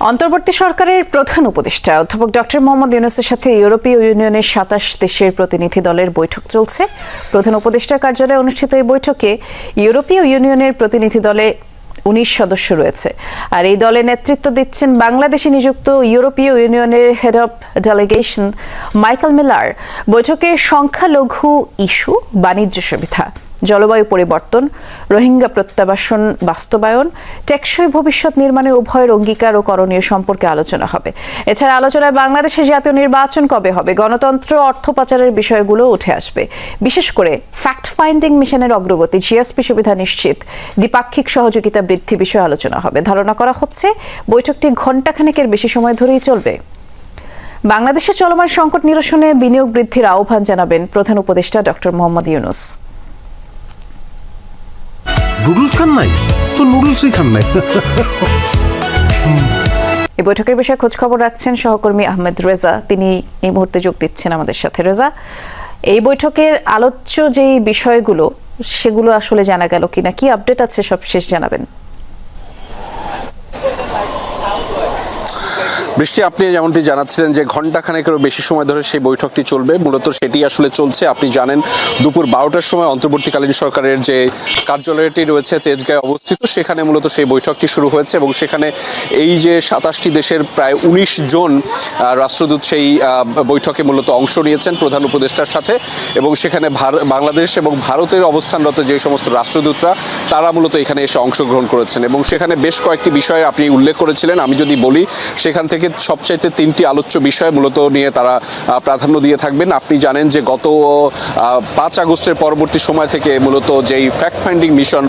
অন্তর্বর্তী সরকারের প্রধান উপদেষ্টা অধ্যাপক ডক্টর মোহাম্মদ ইউনূসের সাথে ইউরোপীয় ইউনিয়নের ২৭ দেশের প্রতিনিধি দলের বৈঠক চলছে। প্রধান উপদেষ্টার কার্যালয়ে অনুষ্ঠিত এই বৈঠকে ইউরোপীয় ইউনিয়নের প্রতিনিধি দলে ১৯ সদস্য রয়েছে। আর এই দলে নেতৃত্ব দিচ্ছেন বাংলাদেশে নিযুক্ত ইউরোপীয় ইউনিয়নের head of delegation Michael Miller. বৈঠকে সংখ্যালঘু ইস্যু, বাণিজ্য সুবিধা, জলবায়ু পরিবর্তন, রোহিঙ্গা প্রত্যাবাসন বাস্তবায়ন, টেকসই ভবিষ্যৎ নির্মাণে উভয়ের অঙ্গীকার ও করণীয় সম্পর্কে আলোচনা হবে। এছাড়া আলোচনায় বাংলাদেশের জাতীয় নির্বাচন কবে হবে, গণতন্ত্র, অর্থ পাচারের বিষয়গুলো উঠে আসবে। বিশেষ করে ফ্যাক্ট ফাইন্ডিং মিশনের অগ্রগতি, জিএসপি সুবিধা নিশ্চিত, দ্বিপাক্ষিক সহযোগিতা বৃদ্ধি বিষয়ে আলোচনা হবে। ধারণা করা হচ্ছে বৈঠকটি ঘণ্টাখানেকের বেশি সময় ধরেই চলবে। বাংলাদেশের চলমান সংকট নিরসনে বিনিয়োগ বৃদ্ধির আহ্বান জানাবেন প্রধান উপদেষ্টা ডক্টর মোহাম্মদ ইউনূস। নুডলস খান নাই তো নুডলসই খান নাই। এই বৈঠকের বিষয়ে খোঁজ খবর রাখছেন সহকর্মী আহমেদ রেজা, তিনি এই মুহূর্তে যোগ দিচ্ছেন আমাদের সাথে। রেজা, এই বৈঠকের আলোচ্য যেই বিষয়গুলো সেগুলো আসলে জানা গেল কিনা, কি আপডেট আছে সব শেষ জানাবেন। বৃষ্টি, আপনি যেমনটি জানাচ্ছিলেন যে ঘণ্টাখানেকেরও বেশি সময় ধরে সেই বৈঠকটি চলবে, মূলত সেটি আসলে চলছে। আপনি জানেন দুপুর ১২টার সময় অন্তর্বর্তীকালীন সরকারের যে কার্যালয়টি রয়েছে তেজগাঁয়ে অবস্থিত, সেখানে মূলত সেই বৈঠকটি শুরু হয়েছে এবং সেখানে এই যে ২৭টি দেশের প্রায় ১৯ জন রাষ্ট্রদূত সেই বৈঠকে মূলত অংশ নিয়েছেন প্রধান উপদেষ্টার সাথে। এবং সেখানে বাংলাদেশ এবং ভারতের অবস্থানরত যে সমস্ত রাষ্ট্রদূতরা তারা মূলত এখানে এসে অংশগ্রহণ করেছেন এবং সেখানে বেশ কয়েকটি বিষয় আপনি উল্লেখ করেছিলেন। আমি যদি বলি, সেখান থেকে সবচাইতে ৩টি আলোচ্য বিষয় মূলত নিয়ে তারা প্রাধান্য দিয়ে থাকবেন। আপনি জানেন যে গত ৫ আগস্টের পরবর্তী সময় থেকে মূলত যেই ফ্যাক্ট ফাইন্ডিং মিশন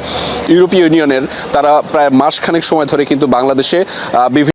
ইউরোপীয় ইউনিয়নের, তারা প্রায় মাসখানেক সময় ধরে কিন্তু বাংলাদেশে বিভিন্ন